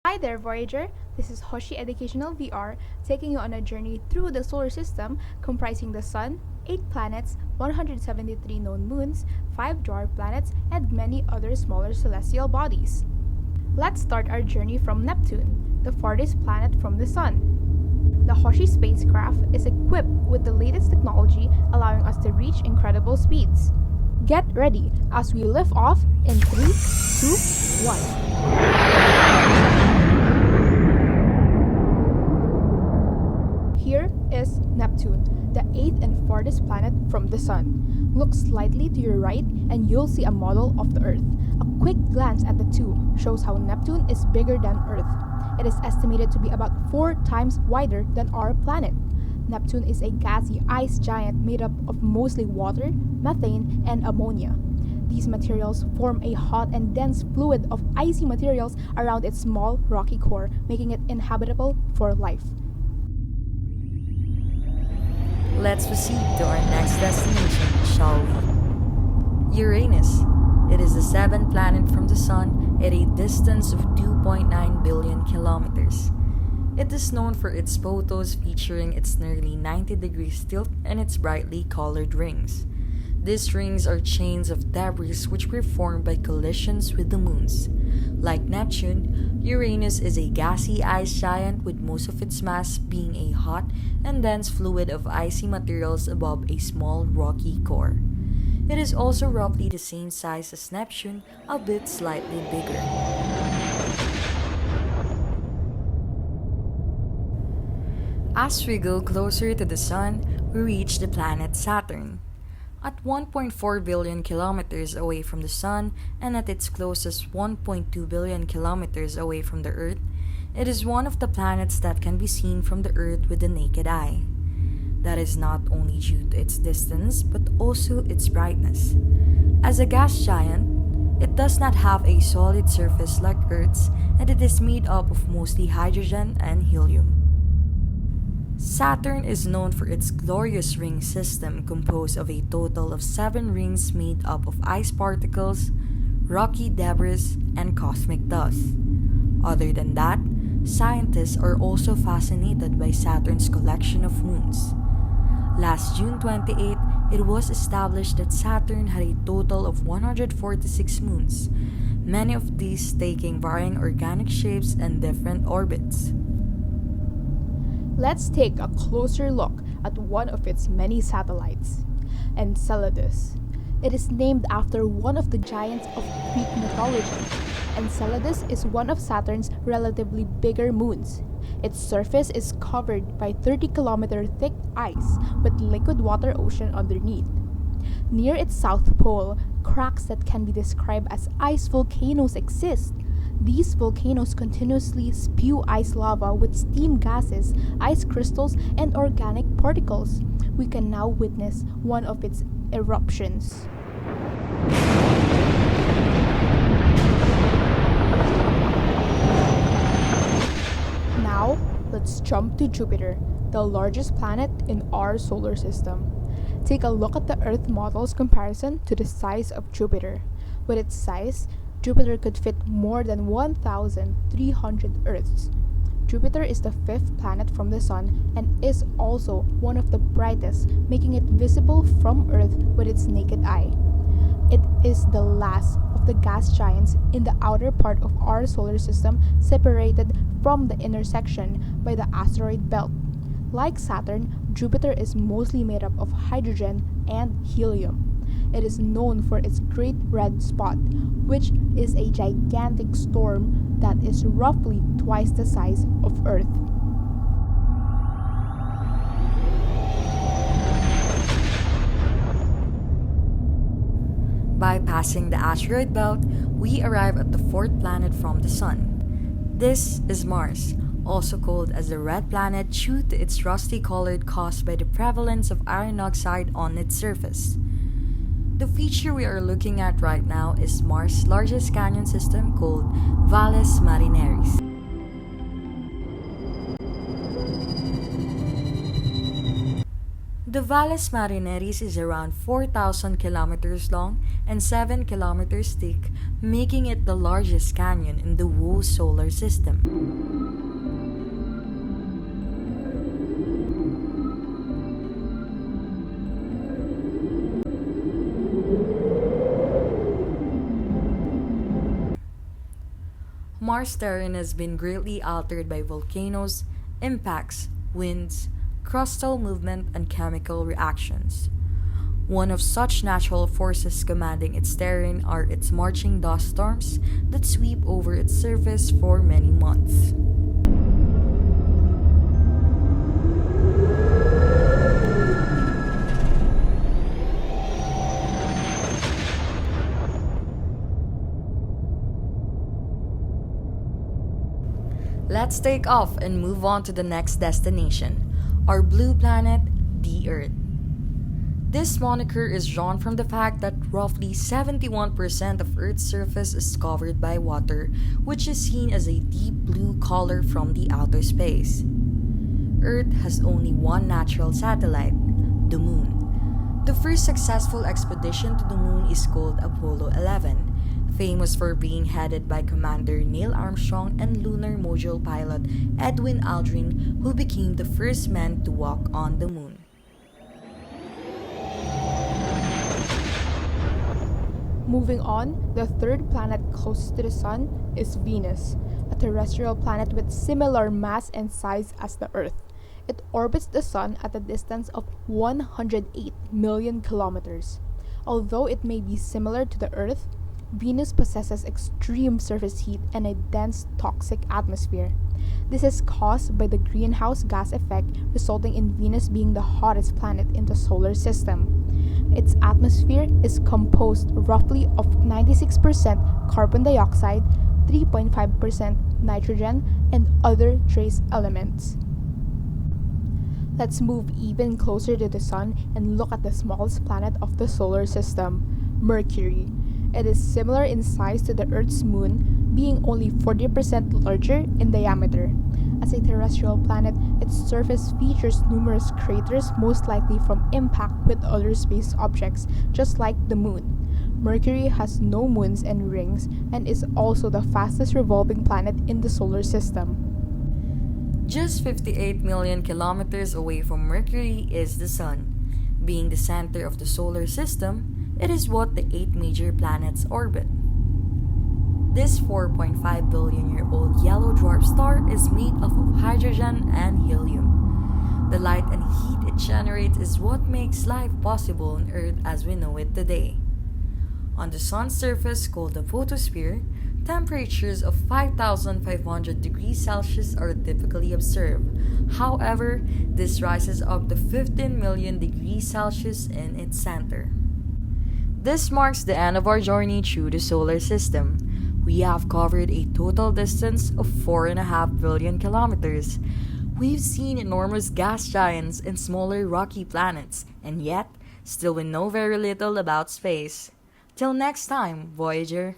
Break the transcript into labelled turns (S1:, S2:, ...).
S1: Hi there, Voyager! This is HOSHI Educational VR, taking you on a journey through the solar system comprising the Sun, 8 planets, 173 known moons, 5 dwarf planets, and many other smaller celestial bodies. Let's start our journey from Neptune, the farthest planet from the Sun. The HOSHI spacecraft is equipped with the latest technology, allowing us to reach incredible speeds. Get ready as we lift off in 3, 2, 1. Here is Neptune, the 8th and farthest planet from the Sun. Look slightly to your right and you'll see a model of the Earth. A quick glance at the two shows how Neptune is bigger than Earth. It is estimated to be about 4 times wider than our planet. Neptune is a gassy ice giant made up of mostly water, methane, and ammonia. These materials form a hot and dense fluid of icy materials around its small, rocky core, making it inhabitable for life.
S2: Let's proceed to our next destination, shall we? Uranus. It is the 7th planet from the Sun at a distance of 2.9 billion kilometers. It is known for its photos featuring its nearly 90 degrees tilt and its brightly colored rings. These rings are chains of debris which were formed by collisions with the moons. Like Neptune, Uranus is a gassy ice giant with most of its mass being a hot and dense fluid of icy materials above a small rocky core. It is also roughly the same size as Neptune, albeit slightly bigger. As we go closer to the Sun, we reach the planet Saturn. At 1.4 billion kilometers away from the Sun and at its closest 1.2 billion kilometers away from the Earth, it is one of the planets that can be seen from the Earth with the naked eye. That is not only due to its distance but also its brightness. As a gas giant, it does not have a solid surface like Earth's, and it is made up of mostly hydrogen and helium. Saturn is known for its glorious ring system composed of a total of 7 rings made up of ice particles, rocky debris, and cosmic dust. Other than that, scientists are also fascinated by Saturn's collection of moons. Last June 28, it was established that Saturn had a total of 146 moons, many of these taking varying organic shapes and different orbits.
S1: Let's take a closer look at one of its many satellites, Enceladus. It is named after one of the giants of Greek mythology. Enceladus is one of Saturn's relatively bigger moons. Its surface is covered by 30-kilometer thick ice with liquid water ocean underneath. Near its south pole, cracks that can be described as ice volcanoes exist. These volcanoes continuously spew ice lava with steam gases, ice crystals, and organic particles. We can now witness one of its eruptions. Now, let's jump to Jupiter, the largest planet in our solar system. Take a look at the Earth model's comparison to the size of Jupiter. With its size, Jupiter could fit more than 1,300 Earths. Jupiter is the 5th planet from the Sun and is also one of the brightest, making it visible from Earth with its naked eye. It is the last of the gas giants in the outer part of our solar system, separated from the intersection by the asteroid belt. Like Saturn, Jupiter is mostly made up of hydrogen and helium. It is known for its Great Red Spot, which is a gigantic storm that is roughly twice the size of Earth.
S2: Bypassing the asteroid belt, we arrive at the 4th planet from the Sun. This is Mars, also called as the Red Planet due to its rusty color caused by the prevalence of iron oxide on its surface. The feature we are looking at right now is Mars' largest canyon system called Valles Marineris. The Valles Marineris is around 4,000 kilometers long and 7 kilometers thick, making it the largest canyon in the whole solar system. Mars terrain has been greatly altered by volcanoes, impacts, winds, crustal movement, and chemical reactions. One of such natural forces commanding its terrain are its marching dust storms that sweep over its surface for many months. Let's take off and move on to the next destination, our blue planet, the Earth. This moniker is drawn from the fact that roughly 71% of Earth's surface is covered by water, which is seen as a deep blue color from the outer space. Earth has only one natural satellite, the Moon. The first successful expedition to the Moon is called Apollo 11, famous for being headed by Commander Neil Armstrong and lunar module pilot Edwin Aldrin, who became the first man to walk on the Moon.
S1: Moving on, the third planet closest to the Sun is Venus, a terrestrial planet with similar mass and size as the Earth. It orbits the Sun at a distance of 108 million kilometers. Although it may be similar to the Earth, Venus possesses extreme surface heat and a dense toxic atmosphere. This is caused by the greenhouse gas effect, resulting in Venus being the hottest planet in the solar system. Its atmosphere is composed roughly of 96% carbon dioxide, 3.5% nitrogen, and other trace elements. Let's move even closer to the Sun and look at the smallest planet of the solar system, Mercury. It is similar in size to the Earth's moon, being only 40% larger in diameter. As a terrestrial planet, its surface features numerous craters, most likely from impact with other space objects, just like the moon. Mercury has no moons and rings and is also the fastest revolving planet in the solar system.
S2: Just 58 million kilometers away from Mercury is the Sun. Being the center of the solar system, it is what the 8 major planets orbit. This 4.5 billion year old yellow dwarf star is made up of hydrogen and helium. The light and heat it generates is what makes life possible on Earth as we know it today. On the Sun's surface, called the photosphere, temperatures of 5,500 degrees Celsius are typically observed. However, this rises up to 15 million degrees Celsius in its center. This marks the end of our journey through the solar system. We have covered a total distance of 4.5 billion kilometers. We've seen enormous gas giants and smaller rocky planets, and yet, still we know very little about space. Till next time, Voyager.